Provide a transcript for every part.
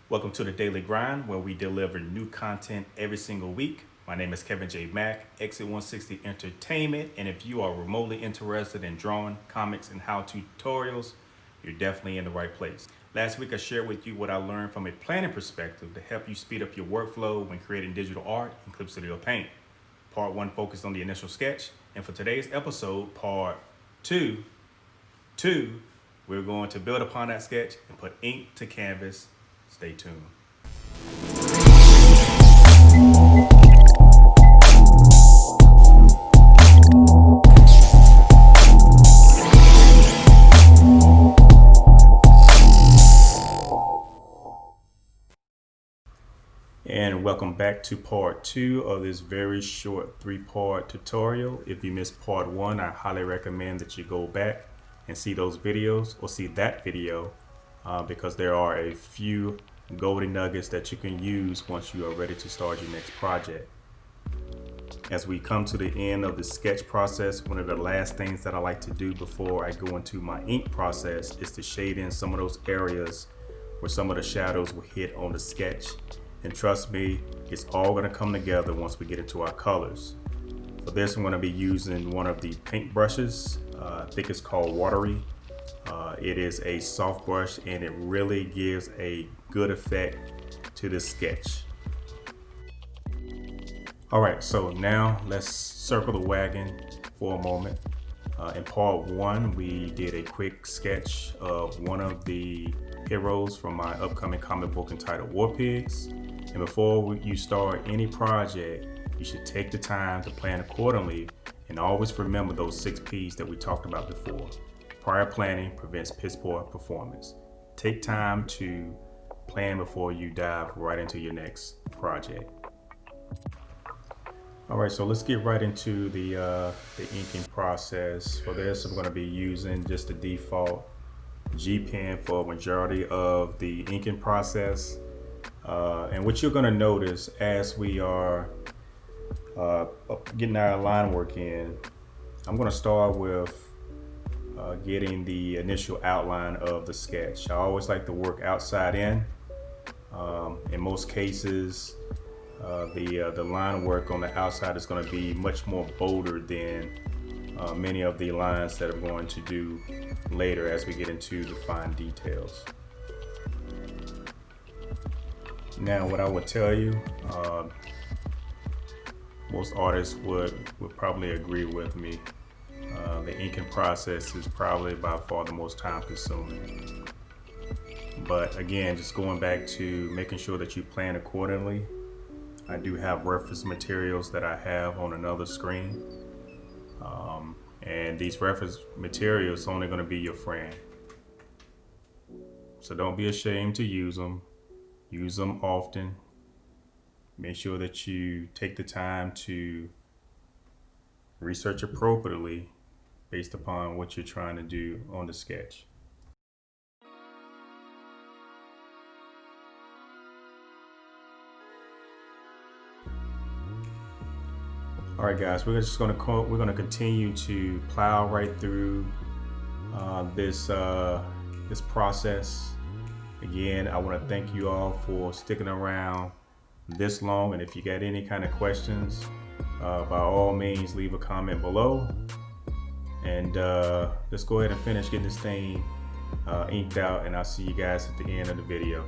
Welcome to the Daily Grind, where we deliver new content every single week. My name is Kevin J. Mack, Exit 160 Entertainment, and if you are remotely interested in drawing, comics, and how-to tutorials, you're definitely in the right place. Last week, I shared with you what I learned from a planning perspective to help you speed up your workflow when creating digital art in Clip Studio Paint. Part 1 focused on the initial sketch, and for today's episode, Part 2, we're going to build upon that sketch and put ink to canvas. Stay tuned. And welcome back to part 2 of this very short 3-part tutorial. If you missed part 1, I highly recommend that you go back and see those videos or see that video because there are a few golden nuggets that you can use once you are ready to start your next project. As we come to the end of the sketch process, one of the last things that I like to do before I go into my ink process is to shade in some of those areas where some of the shadows will hit on the sketch. And trust me, it's all going to come together once we get into our colors. For this, I'm going to be using one of the paint brushes. I think it's called Watery. It is a soft brush and it really gives a good effect to the sketch. All right, so now let's circle the wagon for a moment. In part 1, we did a quick sketch of one of the heroes from my upcoming comic book entitled War Pigs. And before you start any project, you should take the time to plan accordingly and always remember those 6 P's that we talked about before. Prior planning prevents piss poor performance. Take time to plan before you dive right into your next project. All right, so let's get right into the inking process. For this, I'm going to be using just the default G pen for a majority of the inking process. And what you're going to notice as we are getting our line work in, I'm going to start with getting the initial outline of the sketch. I always like to work outside in. In most cases, the line work on the outside is going to be much more bolder than many of the lines that I'm going to do later as we get into the fine details. Now, what I would tell you, most artists would probably agree with me. The inking process is probably by far the most time consuming. But again, just going back to making sure that you plan accordingly. I do have reference materials that I have on another screen. And these reference materials are only going to be your friend. So don't be ashamed to use them. Use them often. Make sure that you take the time to research appropriately based upon what you're trying to do on the sketch. All right, guys, we're going to continue to plow right through this process. Again, I want to thank you all for sticking around this long, and if you got any kind of questions, by all means leave a comment below, and let's go ahead and finish getting this thing inked out, and I'll see you guys at the end of the video.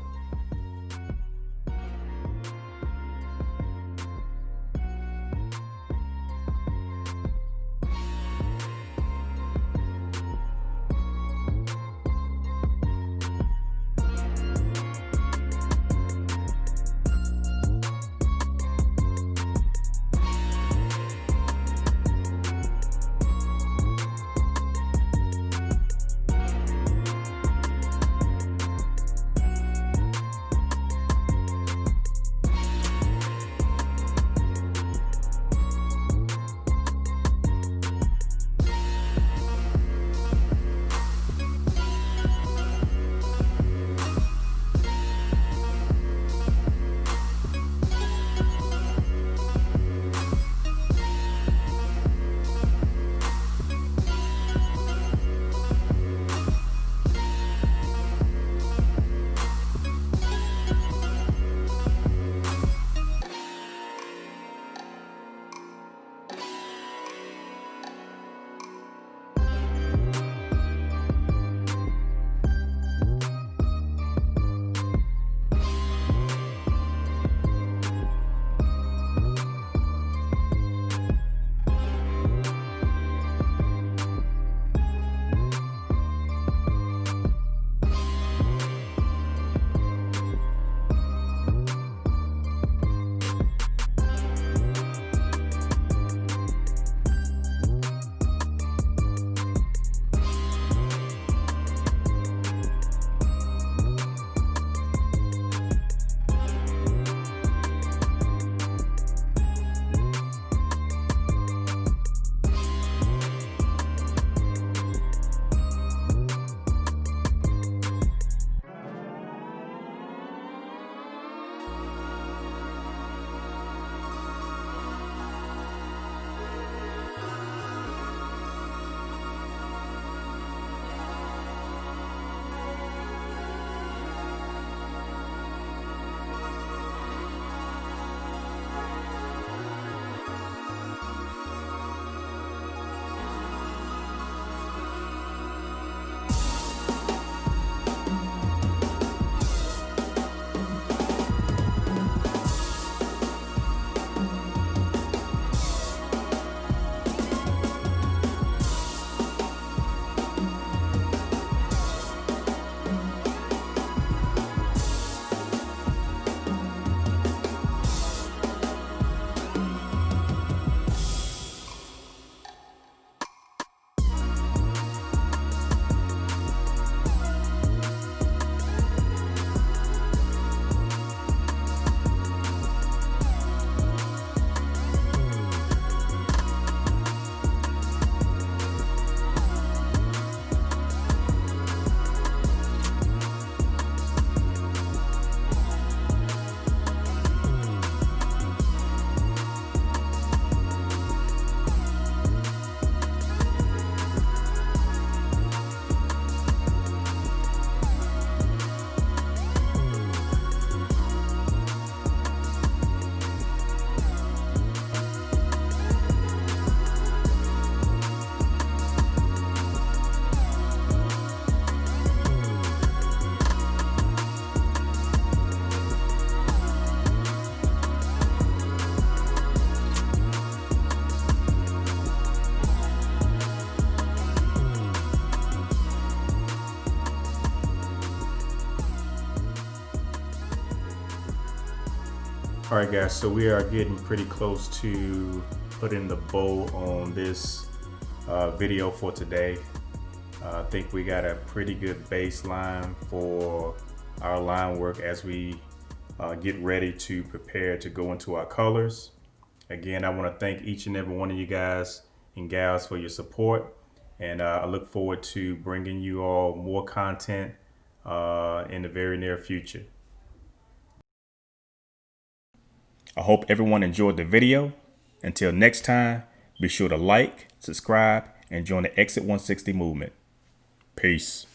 All right, guys, so we are getting pretty close to putting the bow on this video for today. I think we got a pretty good baseline for our line work as we get ready to prepare to go into our colors. Again, I want to thank each and every one of you guys and gals for your support, and I look forward to bringing you all more content in the very near future. I hope everyone enjoyed the video. Until next time, be sure to like, subscribe, and join the Exit 160 movement. Peace.